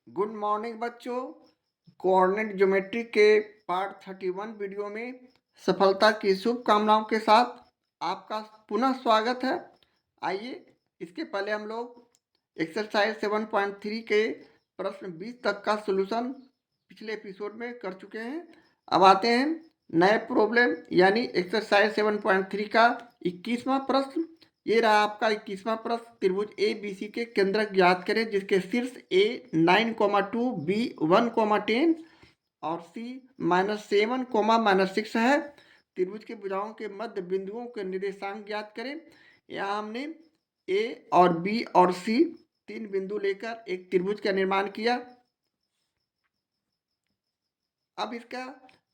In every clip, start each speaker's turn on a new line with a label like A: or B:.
A: Good morning बच्चों। Coordinate geometry के part 31 video में सफलता की शुभकामनाओं के साथ आपका पुनः स्वागत है। आइए, इसके पहले हम लोग एक्सरसाइज 7.3 के प्रश्न 20 तक का सॉल्यूशन पिछले एपिसोड में कर चुके हैं। अब आते हैं नए प्रॉब्लम यानी एक्सरसाइज 7.3 का 21वां प्रश्न। ये रहा आपका 21वां प्रश्न। त्रिभुज ए बी सी के केंद्रक ज्ञात करें जिसके शीर्ष ए 9,2 बी 1,10 और सी -7, -6 है। त्रिभुज के भुजाओं के मध्य बिंदुओं के निर्देशांक ज्ञात करें। यहाँ हमने ए और बी और सी तीन बिंदु लेकर एक त्रिभुज का निर्माण किया। अब इसका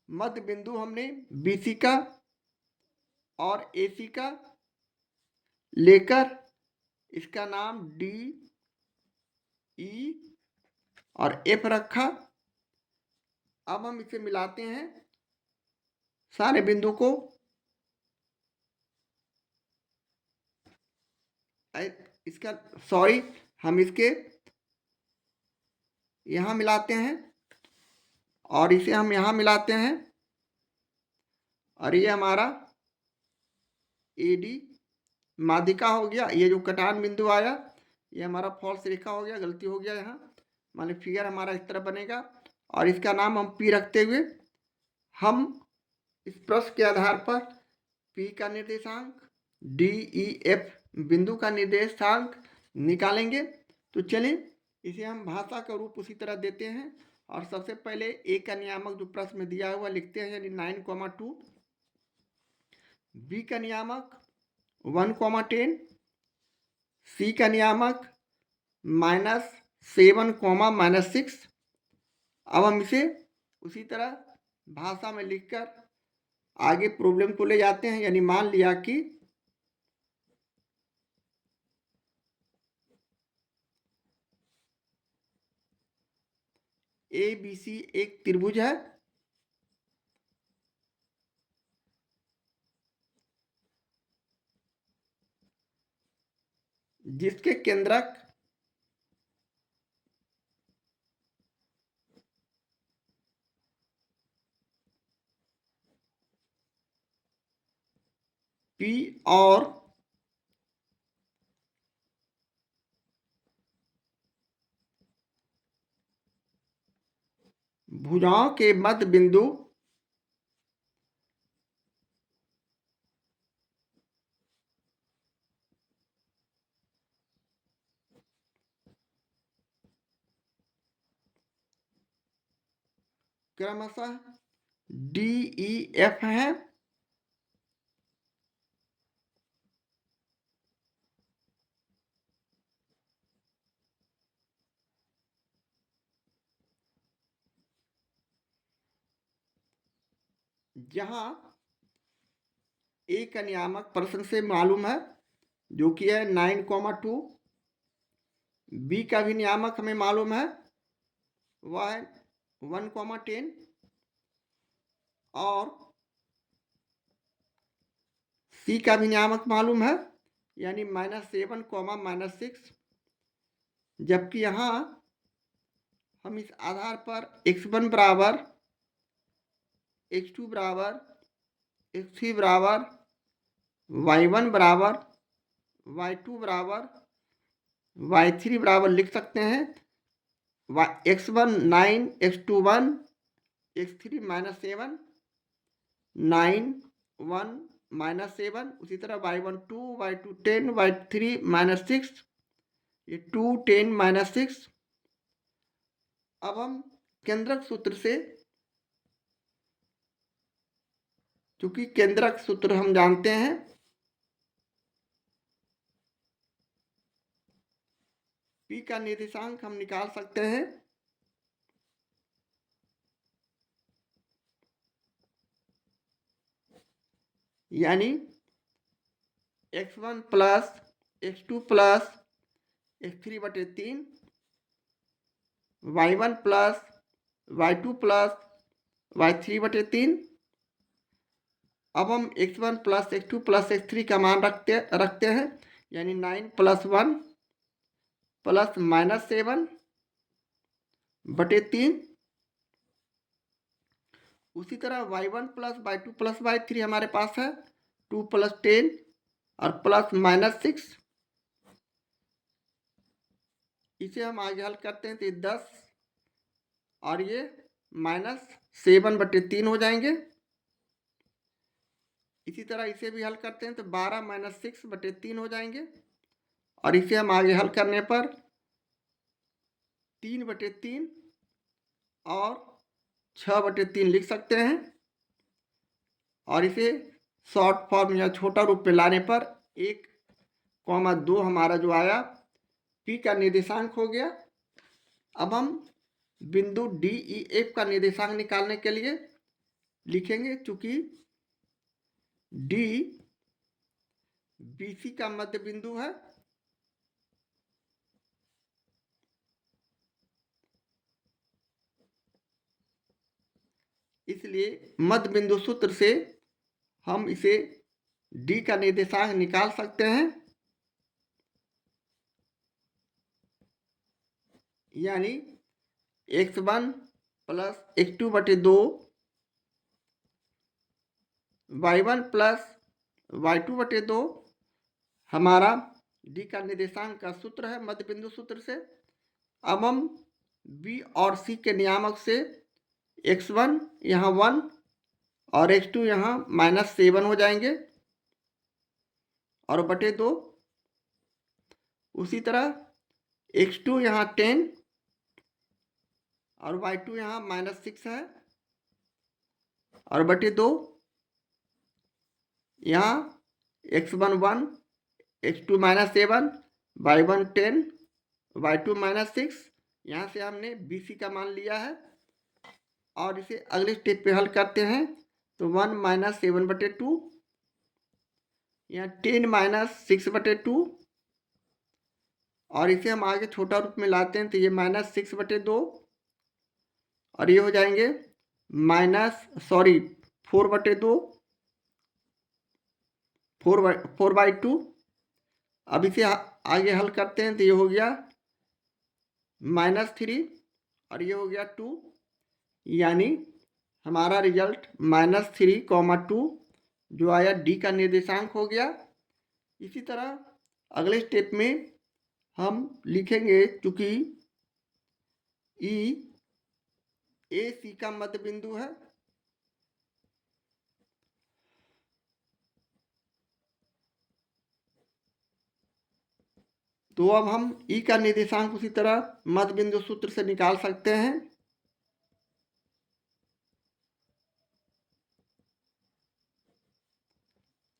A: मध्य बिंदु हमने बी सी का और ए सी का लेकर इसका नाम डी ई और एफ रखा। अब हम इसे मिलाते हैं सारे बिंदु को। इसका हम इसके यहाँ मिलाते हैं और इसे हम यहाँ मिलाते हैं और ये हमारा ए डी माध्यिका हो गया। ये जो कटान बिंदु आया ये हमारा फॉल्स रेखा हो गया, गलती हो गया यहाँ। मान ली फिगर हमारा इस तरह बनेगा और इसका नाम हम पी रखते हुए हम इस प्रश्न के आधार पर पी का निर्देशांक डी ई एफ बिंदु का निर्देशांक निकालेंगे। तो चलिए इसे हम भाषा का रूप उसी तरह देते हैं और सबसे पहले ए का नियामक जो प्रश्न में दिया हुआ लिखते हैं यानी 9,2, बी का नियामक 1,10, सी का नियामक -7, -6। अब हम इसे उसी तरह भाषा में लिखकर आगे प्रॉब्लम को ले जाते हैं। यानी मान लिया कि ए बी सी एक त्रिभुज है जिसके केंद्रक पी और भुजाओं के मध्य बिंदु क्रमशः डी ई एफ है। जहां ए का नियामक प्रश्न से मालूम है जो कि है 9,2, बी का भी नियामक हमें मालूम है वह है 1,10 और सी का भी नियामक मालूम है यानी -7, -6। जबकि यहाँ हम इस आधार पर x1 बराबर, x2 बराबर, x3 बराबर, y1 बराबर, y2 बराबर, y3 बराबर लिख सकते हैं। x1 9, x2 1, x3 -7, 9 1 -7। उसी तरह y1 2, y2 10, y3 -6, ये 2 10 -6। अब हम केंद्रक सूत्र से, चूंकि केंद्रक सूत्र हम जानते हैं, पी का निर्देशांक हम निकाल सकते हैं। यानी x1 plus x2 plus x3/3, y1 plus y2 plus y3/3। अब हम x1 plus x2 plus x3 का मान रखते हैं यानी 9 + 1 + -7 बटे 3। उसी तरह y1 plus y2 plus y3 हमारे पास है 2 प्लस 10 और प्लस -6। इसे हम आगे हल करते हैं तो ये 10 और ये -7 बटे 3 हो जाएंगे। इसी तरह इसे भी हल करते हैं तो 12 - 6 बटे 3 हो जाएंगे और इसे हम आगे हल करने पर 3 बटे 3 और 6 बटे 3 लिख सकते हैं और इसे शॉर्ट फॉर्म या छोटा रूप में लाने पर 1,2 हमारा जो आया P का निर्देशांक हो गया। अब हम बिंदु DEF का निर्देशांक निकालने के लिए लिखेंगे, चूंकि D BC का मध्य बिंदु है, इसलिए मध्य बिंदु सूत्र से हम इसे D का निर्देशांक निकाल सकते हैं, यानी x1 प्लस x2 बटे 2 y1 प्लस y2 बटे 2 हमारा D का निर्देशांक का सूत्र है मध्य बिंदु सूत्र से। अब हम B और C के नियामक से x1 यहाँ 1 और x2 यहाँ -7 हो जाएंगे और बटे 2। उसी तरह x2 यहाँ 10 और y2 यहाँ -6 है और बटे 2। यहाँ x1 1 x2 -7 y1 10 y2 -6, यहाँ से हमने BC का मान लिया है और इसे अगले स्टेप पे हल करते हैं तो 1 - 7 बटे 2, यहाँ 10 - 6 बटे 2 और इसे हम आगे छोटा रूप में लाते हैं तो ये -6 बटे 2 और ये हो जाएंगे 4 बटे 2 4/2। अब इसे आगे हल करते हैं तो ये हो गया -3 और ये हो गया 2, यानी हमारा रिजल्ट -3, 2 जो आया D का निर्देशांक हो गया। इसी तरह अगले स्टेप में हम लिखेंगे, चूंकि E AC का मध्य बिंदु है, तो अब हम E का निर्देशांक उसी तरह मध्य बिंदु सूत्र से निकाल सकते हैं।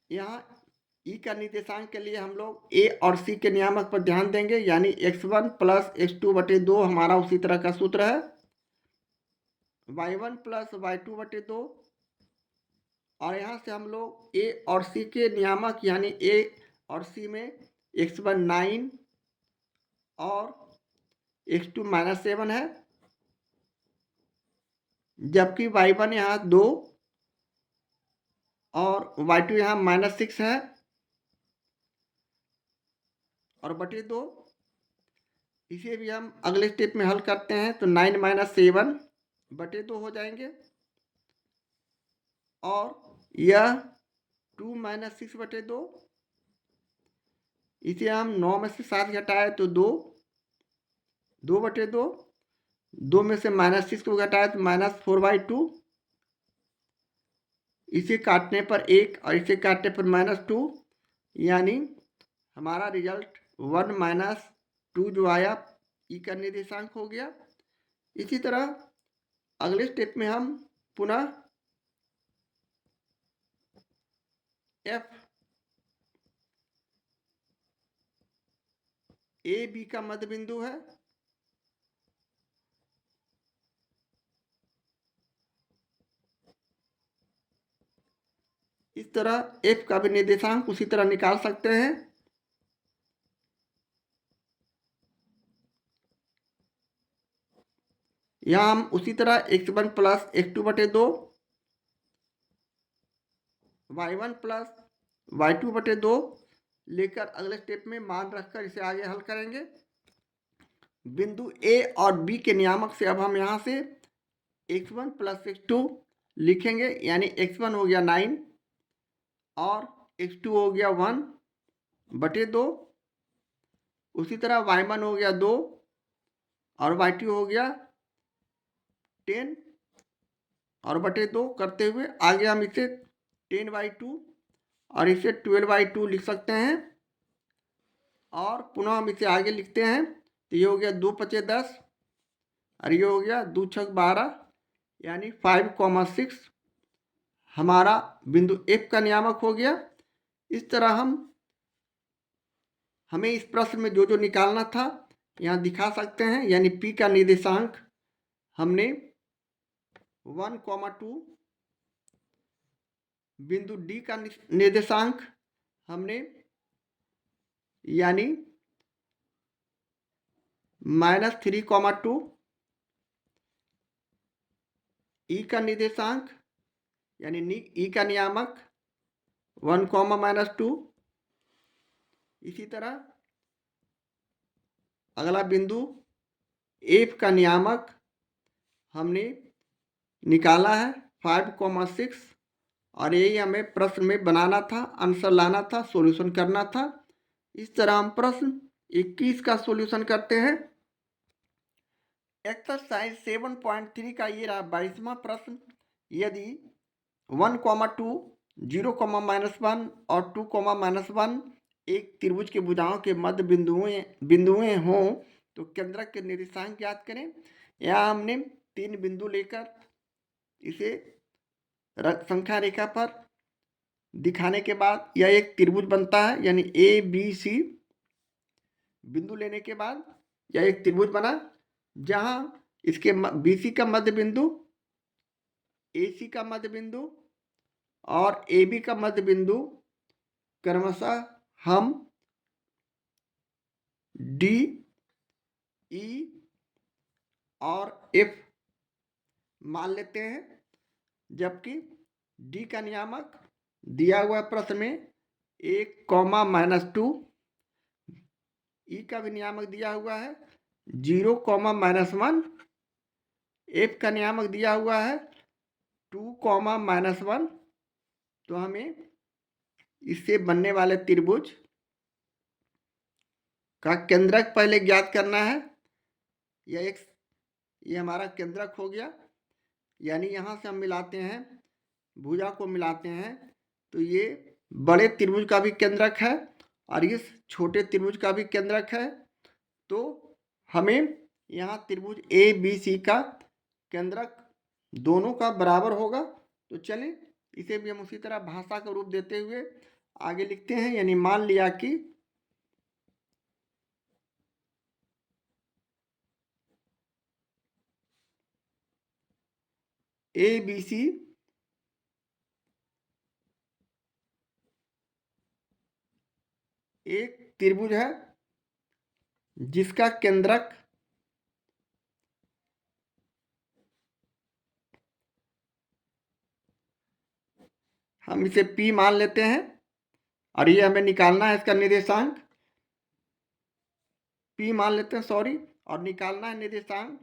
A: यहाँ E का निर्देशांक के लिए हम लोग A और C के नियामक पर ध्यान देंगे, यानी x1 प्लस x2 बटे 2 हमारा उसी तरह का सूत्र है, y1 प्लस y2 बटे 2 और यहाँ से हम लोग A और C के नियामक यानी A और C में x1 9 और x2 -7 है, जबकि y1 यहाँ 2 और y2 यहाँ -6 है और बटे 2। इसे भी हम अगले स्टेप में हल करते हैं तो 9 - 7 बटे 2 हो जाएंगे और यह 2 - 6 बटे 2। इसे हम 9 में से 7 घटाए तो 2 बटे 2, 2 में से -6 को घटाए तो -4/2, इसे काटने पर 1 और इसे काटने पर -2, यानी हमारा रिजल्ट 1 - 2 जो आया E का निर्देशांक हो गया। इसी तरह अगले स्टेप में हम पुनः F AB का मध्य बिंदु है, इस तरह F का भी निर्देशांक उसी तरह निकाल सकते हैं। यहाँ हम उसी तरह x1 प्लस x2 बटे 2 y1 प्लस y2 बटे 2 लेकर अगले स्टेप में मान रखकर इसे आगे हल करेंगे। बिंदु ए और बी के नियामक से अब हम यहाँ से x1 + x2 लिखेंगे, यानी x1 हो गया 9 और x2 हो गया 1/2। उसी तरह y1 हो गया 2 और y2 हो गया 10 और बटे 2 करते हुए आगे हम इसे 10/2 और इसे 12/2 लिख सकते हैं। और पुनः हम इसे आगे लिखते हैं तो ये हो गया 2 × 5 = 10 और ये हो गया 2 × 6 = 12, यानी 5,6 हमारा बिंदु F का नियामक हो गया। इस तरह हमें इस प्रश्न में जो जो निकालना था यहाँ दिखा सकते हैं, यानी P का निर्देशांक हमने 1,2, बिंदु D का निर्देशांक हमने यानी -3,2, E का निर्देशांक यानी E का नियामक 1, इसी तरह अगला बिंदु F का नियामक हमने निकाला है 5,6 और यही हमें प्रश्न में बनाना था, आंसर लाना था, सॉल्यूशन करना था। इस तरह हम प्रश्न 21 का सॉल्यूशन करते हैं। एक्सरसाइज 7.3 का ये रहा 22वां प्रश्न। यदि 1, 2, 0, -1 और 2, -1 एक त्रिभुज के भुजाओं के मध्य बिंदुएं हों तो केंद्रक के निर्देशांक ज्ञात करें। यहाँ हमने 3 बिंदु लेकर इसे संख्या रेखा पर दिखाने के बाद यह एक त्रिभुज बनता है, यानी ABC बिंदु लेने के बाद यह एक त्रिभुज बना, जहां इसके BC का मध्य बिंदु, AC का मध्य बिंदु और AB का मध्य बिंदु क्रमशः हम D, E और F मान लेते हैं, जबकि D का नियामक दिया हुआ प्रश्न में 1, -2, E का भी नियामक दिया हुआ है 0, -1, F का नियामक दिया हुआ है 2, -1। तो हमें इससे बनने वाले त्रिभुज का केंद्रक पहले ज्ञात करना है। ये हमारा केंद्रक हो गया, यानी यहाँ से हम मिलाते हैं, भुजा को मिलाते हैं तो ये बड़े त्रिभुज का भी केंद्रक है और इस छोटे त्रिभुज का भी केंद्रक है। तो हमें यहाँ त्रिभुज ABC का केंद्रक दोनों का बराबर होगा। तो चलिए इसे भी हम उसी तरह भाषा का रूप देते हुए आगे लिखते हैं, यानी मान लिया कि ABC एक त्रिभुज है जिसका केंद्रक हम इसे P मान लेते हैं और ये हमें निकालना है इसका निर्देशांक, P मान लेते हैं सॉरी, और निकालना है निर्देशांक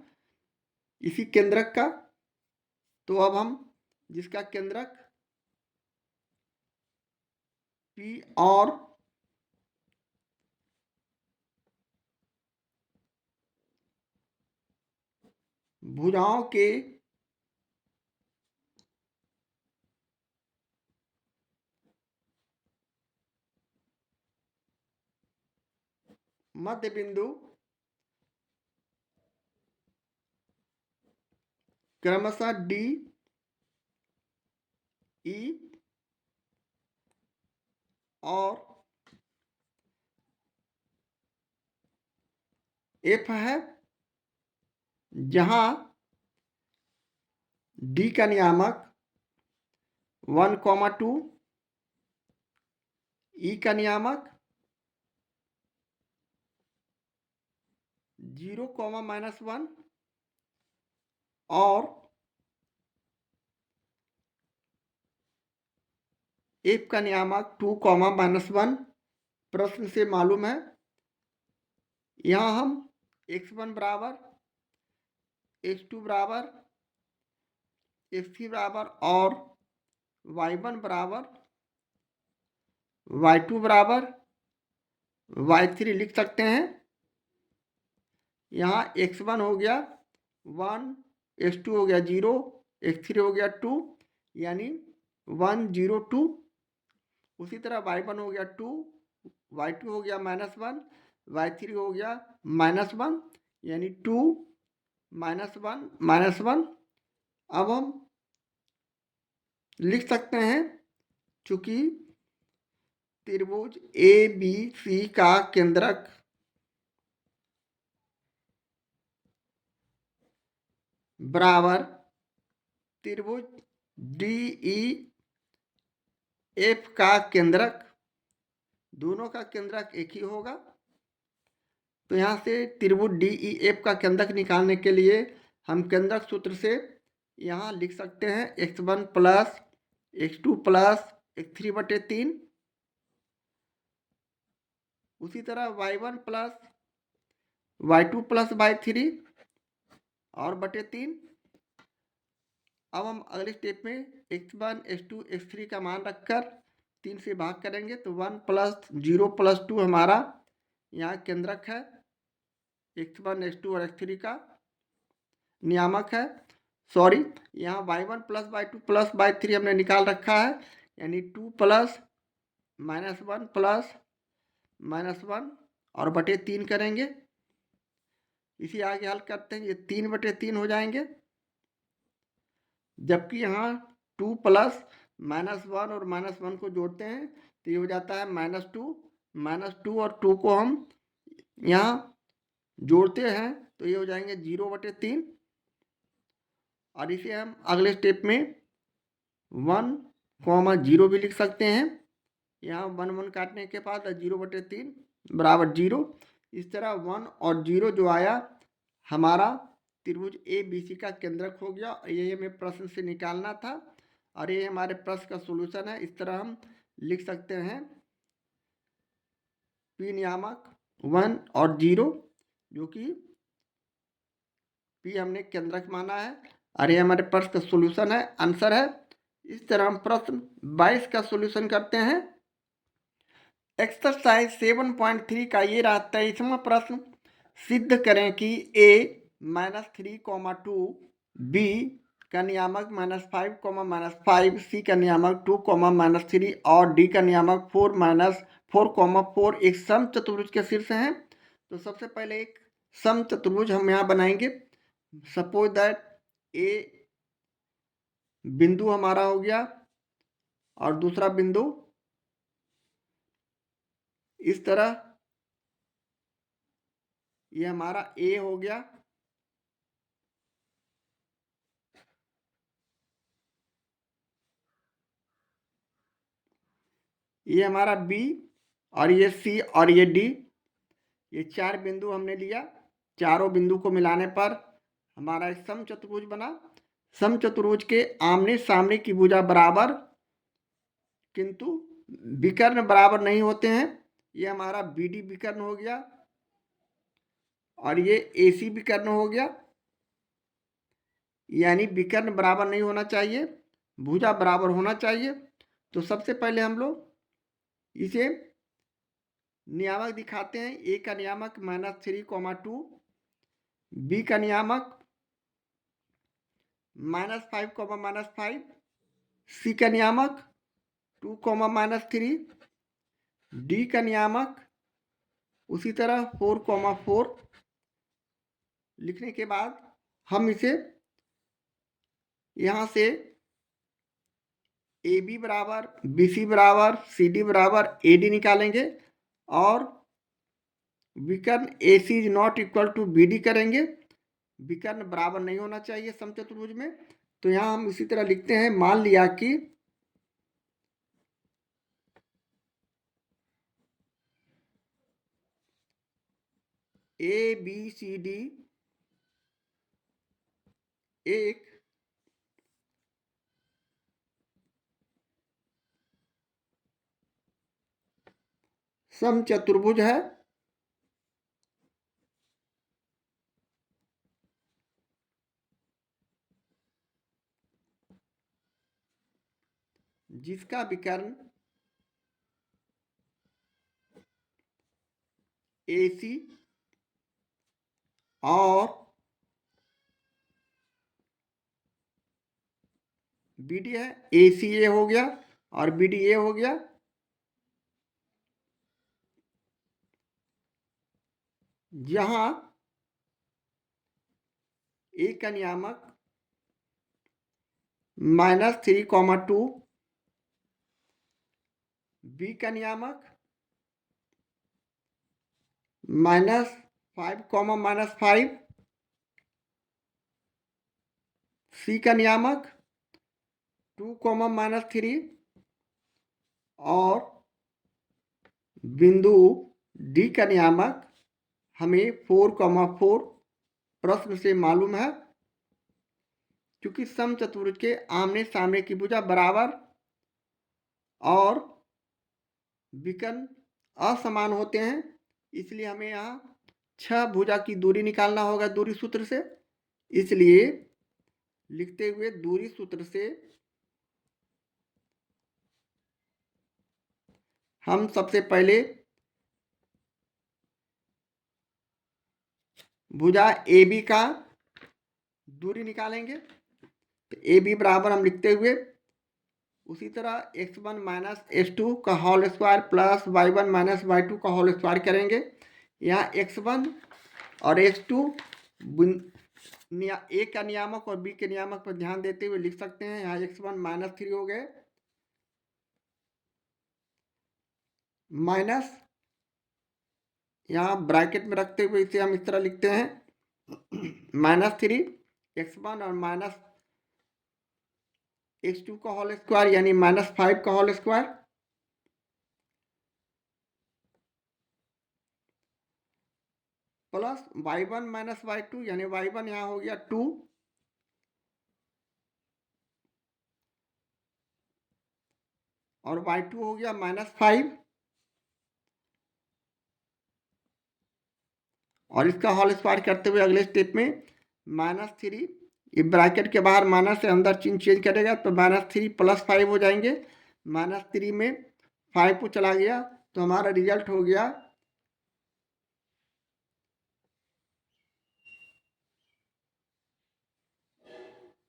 A: इसी केंद्रक का। तो अब हम जिसका केंद्रक P और भुजाओं के मध्य बिंदु क्रमशः D, E और F है, जहां D का नियामक 1, 2, E का नियामक 0, -1 और F का नियामक 2, -1 प्रश्न से मालूम है। यहाँ हम x1 बराबर x2 बराबर x3 बराबर और y1 बराबर y2 बराबर y3 लिख सकते हैं। यहाँ x1 हो गया 1, x2 हो गया 0, x3 हो गया 2, यानी 1 0 2। उसी तरह y1 हो गया 2, y2 हो गया -1, y3 हो गया -1, यानी 2 -1 -1। अब हम लिख सकते हैं, चूंकि त्रिभुज ए बी सी का केंद्रक बराबर त्रिभुज डी ई एफ का केंद्रक, दोनों का केंद्रक एक ही होगा। तो यहाँ से त्रिभुज डी ई एफ का केंद्रक निकालने के लिए हम केंद्रक सूत्र से यहाँ लिख सकते हैं x1 plus x2 plus x3/3। उसी तरह y1 plus y2 plus y3 और /3। अब हम अगले स्टेप में x1 x2 x3 का मान रखकर 3 से भाग करेंगे, तो 1 प्लस 0 प्लस 2 हमारा यहाँ केंद्रक है, x1 x2 और x3 का नियामक है। सॉरी, यहाँ y1 plus y2 plus y3 हमने निकाल रखा है, यानी 2 प्लस -1 प्लस -1 और /3 करेंगे। इसी आगे हल करते हैं, ये 3/3 हो जाएंगे। जबकि यहाँ 2 प्लस -1 और -1 को जोड़ते हैं तो ये हो जाता है -2 और 2 को हम यहाँ जोड़ते हैं तो ये हो जाएंगे 0/3। और इसे हम अगले स्टेप में 1, 0 भी लिख सकते हैं। यहाँ 1 1 काटने के बाद 0/3 बराबर 0। इस तरह 1 और 0 जो आया हमारा त्रिभुज ए बी सी का केंद्रक हो गया। ये हमें प्रश्न से निकालना था और ये हमारे प्रश्न का सॉल्यूशन है। इस तरह हम लिख सकते हैं पी नियामक 1 और 0, जो कि पी हमने केंद्रक माना है और ये हमारे प्रश्न का सॉल्यूशन है, आंसर है। इस तरह हम प्रश्न 22 का सॉल्यूशन करते हैं। एक्सरसाइज 7.3 का ये रहा 23वां प्रश्न। सिद्ध करें कि a -3, 2 b का नियामक -5, -5 c का नियामक 2, -3 और d का नियामक 4, -4, 4 एक समचतुर्भुज के शीर्ष हैं। तो सबसे पहले एक समचतुर्भुज हम यहाँ बनाएंगे। सपोज दैट a बिंदु हमारा हो गया और दूसरा बिंदु इस तरह, ये हमारा a हो गया, ये हमारा B और ये C और ये D, ये 4 बिंदु हमने लिया। चारों बिंदु को मिलाने पर हमारा एक समचतुर्भुज बना। समचतुर्भुज के आमने सामने की भुजा बराबर किंतु विकर्ण बराबर नहीं होते हैं। ये हमारा BD विकर्ण हो गया और ये AC विकर्ण हो गया, यानी विकर्ण बराबर नहीं होना चाहिए, भुजा बराबर होना चाहिए। तो सबसे पहले हम लोग इसे नियामक दिखाते हैं। ए का नियामक -3, 2, बी का नियामक -5, -5, सी का नियामक 2, -3, डी का नियामक उसी तरह 4, 4 लिखने के बाद हम इसे यहाँ से ए बी बराबर बी सी बराबर सी डी बराबर ए डी निकालेंगे और विकर्ण A C is not equal to B D करेंगे। विकर्ण बराबर नहीं होना चाहिए समचतुर्भुज में। तो यहाँ हम इसी तरह लिखते हैं, मान लिया कि ए बी सी डी एक समचतुर्भुज है जिसका विकर्ण AC और BD है। ACA हो गया और BDA हो गया। जहां A का नियामक -3,2, B का नियामक -5, C का नियामक 2, -3 और बिंदु D का नियामक हमें 4,4 प्रश्न से मालूम है। क्योंकि समचतुर्भुज के आमने सामने की भुजा बराबर और विकर्ण असमान होते हैं, इसलिए हमें यहाँ 6 भुजा की दूरी निकालना होगा दूरी सूत्र से। इसलिए लिखते हुए दूरी सूत्र से हम सबसे पहले भुजा AB का दूरी निकालेंगे। तो AB बराबर हम लिखते हुए उसी तरह x1 माइनस x2 का whole square plus y1 minus y2 का होल स्क्वायर करेंगे। यहाँ x1 और x2 A का नियामक और B के नियामक पर ध्यान देते हुए लिख सकते हैं। यहाँ x1 -3 हो गए, माइनस यहाँ ब्रैकेट में रखते हुए इसे हम इस तरह लिखते हैं -3 x1 और माइनस x2 का होल स्क्वायर यानी -5 का whole square plus y1 minus y2 यानी y1 यहाँ हो गया 2 और y2 हो गया -5 और इसका होल स्क्वायर करते हुए अगले स्टेप में -3 ये ब्रैकेट के बाहर माइनस से अंदर चिन्ह चेंज करेगा तो -3 + 5 हो जाएंगे। -3 में 5 को चला गया तो हमारा रिजल्ट हो गया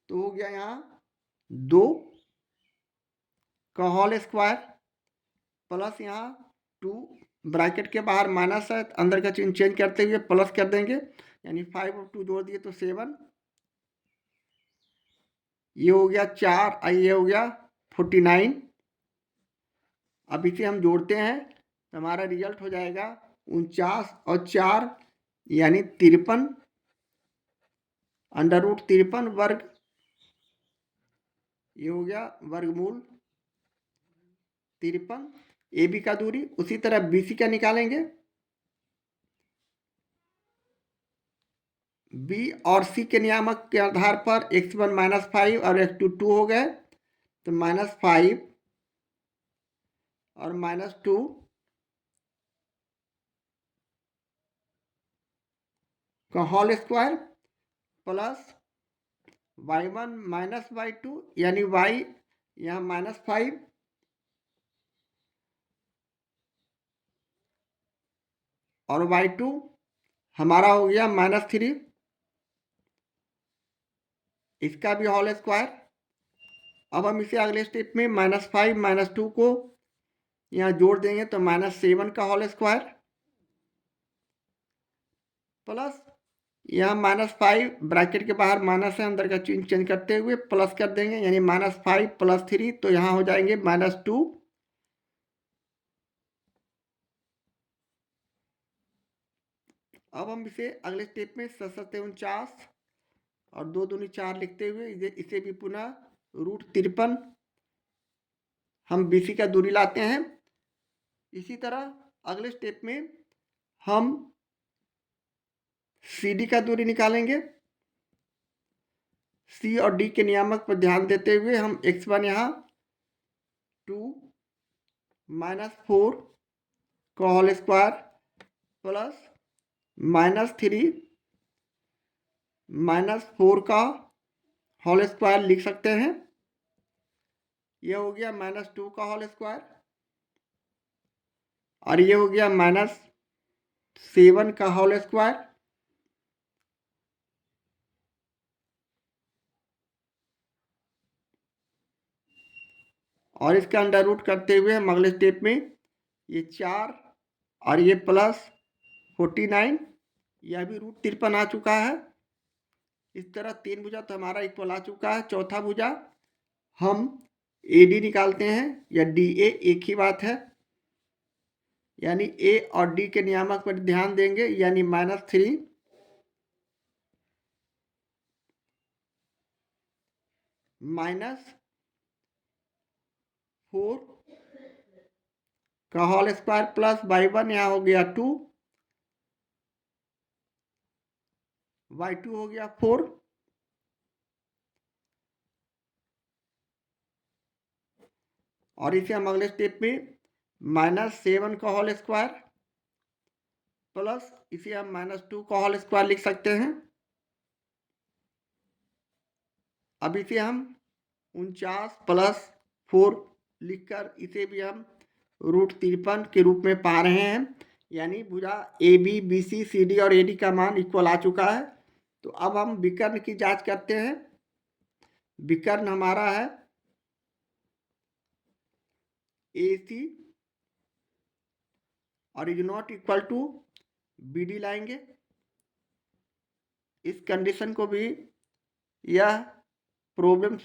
A: तो हो गया यहाँ 2 का होल स्क्वायर प्लस यहाँ 2 ब्रैकेट के बाहर माइनस है अंदर का चिन्ह चेंज करते हुए प्लस कर देंगे यानी 5 और 2 जोड़ दिए तो 7। ये हो गया 4 और ये हो गया 49। अब इसे हम जोड़ते हैं तो हमारा रिजल्ट हो जाएगा 49 और 4 यानी 53 √53 वर्ग। ये हो गया वर्गमूल 53 AB का दूरी। उसी तरह BC का निकालेंगे। B और C के नियामक के आधार पर x1 -5 और x2 2 हो गए तो -5 और -2 का whole square plus y1 minus y2 यानी y यहाँ -5 और y2 हमारा हो गया -3 इसका भी होल स्क्वायर। अब हम इसे अगले स्टेप में -5 -2 को यहाँ जोड़ देंगे तो -7 का होल स्क्वायर प्लस यहाँ -5 ब्रैकेट के बाहर माइनस है अंदर का चिन्ह चेंज करते हुए प्लस कर देंगे यानी -5 + 3 तो यहाँ हो जाएंगे -2। अब हम इसे अगले स्टेप में 7×7 = 49 और 2 दूनी 4 लिखते हुए इसे भी पुनः √53 हम BC का दूरी लाते हैं। इसी तरह अगले स्टेप में हम CD का दूरी निकालेंगे। C और D के नियामक पर ध्यान देते हुए हम x1 यहाँ 2 -4 का होल स्क्वायर प्लस -3 -4 का होल स्क्वायर लिख सकते हैं। ये हो गया -2 का होल स्क्वायर, और ये हो गया -7 का होल स्क्वायर, और इसका अंडर रूट करते हुए हम अगले स्टेप में ये 4 और ये +49, यह भी √53 आ चुका है। इस तरह 3 भुजा तो हमारा इक्वल आ चुका है। चौथा भुजा हम AD निकालते हैं या DA, एक ही बात है, यानी A और D के नियामक पर ध्यान देंगे, यानी -3 -4 का होल स्क्वायर प्लस y1, यहाँ हो गया 2, y2 हो गया 4, और इसे हम अगले स्टेप में -7 का होल स्क्वायर प्लस इसे हम -2 का होल स्क्वायर लिख सकते हैं। अब इसे हम 49 + 4 लिखकर इसे भी हम √53 के रूप में पा रहे हैं, यानी भुजा AB, BC, CD और AD का मान इक्वल आ चुका है। तो अब हम विकर्ण की जांच करते हैं। विकर्ण हमारा है AC और is not equal to BD लाएंगे। इस कंडीशन को भी यह प्रॉब्लम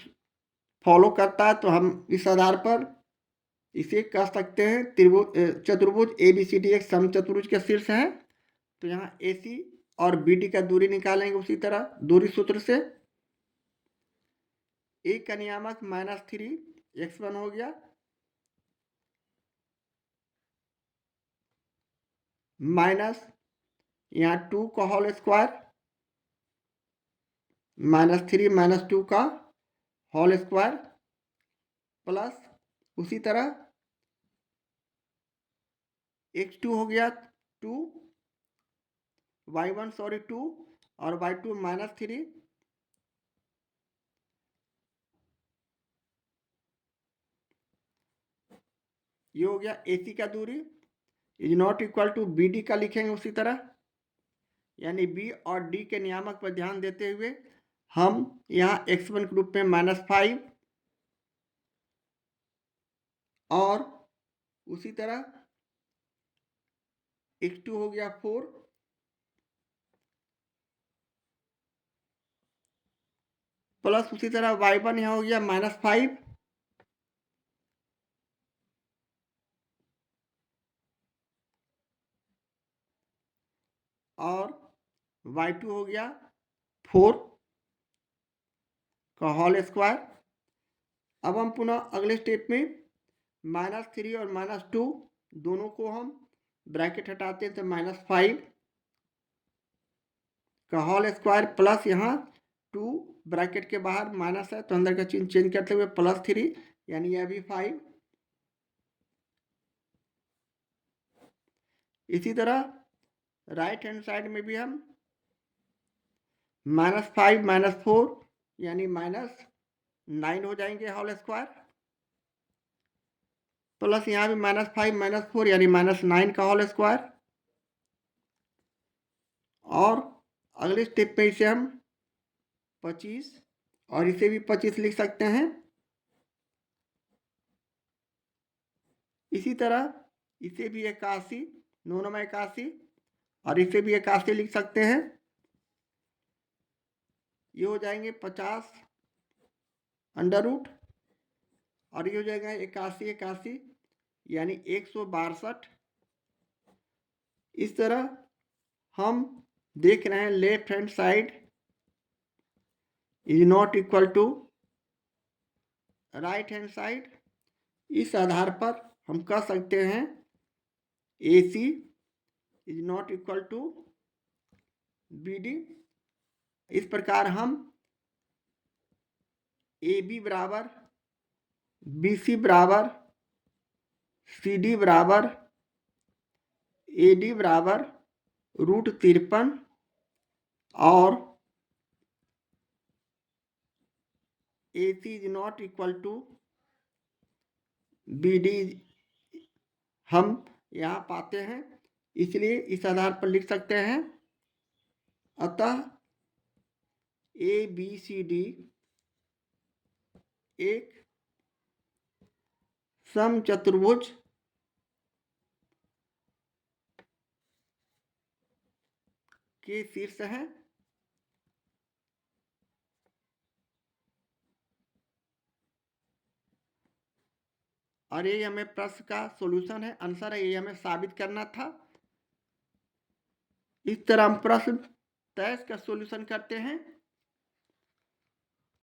A: फॉलो करता है, तो हम इस आधार पर इसे कह सकते हैं चतुर्भुज ABCD एक समचतुर्भुज के शीर्ष है। तो यहाँ AC और BD का दूरी निकालेंगे उसी तरह दूरी सूत्र से। A का नियामक -3 x1 हो गया, माइनस यहाँ 2 का होल स्क्वायर, -3 -2 का होल स्क्वायर प्लस उसी तरह x2 हो गया 2, y1 सॉरी 2 और y2 -3, ये हो गया AC का दूरी is not equal to BD का लिखेंगे उसी तरह, यानी B और D के नियामक पर ध्यान देते हुए हम यहाँ x1 के रूप में -5 और उसी तरह x2 हो गया 4 प्लस उसी तरह y1 यहाँ हो गया -5 और y2 हो गया 4 का होल स्क्वायर। अब हम पुनः अगले स्टेप में -3 और -2 दोनों को हम ब्रैकेट हटाते हैं तो -5 का होल स्क्वायर प्लस यहाँ 2 ब्रैकेट के बाहर माइनस है तो अंदर का चिन्ह चेंज करते हुए +3, यानी यह भी 5। इसी तरह राइट हैंड साइड में भी हम -5 -4 यानी -9 हो जाएंगे होल स्क्वायर, प्लस यहाँ भी -5 -4 यानी -9 का होल स्क्वायर, और अगले स्टेप पे इसे हम 25 और इसे भी 25 लिख सकते हैं। इसी तरह इसे भी 81, 9 9 81 और इसे भी 81 लिख सकते हैं। ये हो जाएंगे 50 अंडर रूट और ये हो जाएगा 81 81 यानी 162। इस तरह हम देख रहे हैं left hand side is not equal to right hand side. इस आधार पर हम कह सकते हैं AC is not equal to BD। इस प्रकार हम AB बराबर BC बराबर CD बराबर AD बराबर √53 और AC is not equal to B D हम यहाँ पाते हैं, इसलिए इस आधार पर लिख सकते हैं। अतः ए बी सी डी एक समचतुर्भुज के शीर्ष है। और ये हमें प्रश्न का सॉल्यूशन है, आंसर है, ये हमें साबित करना था। इस तरह हम प्रश्न 23 का सॉल्यूशन करते हैं।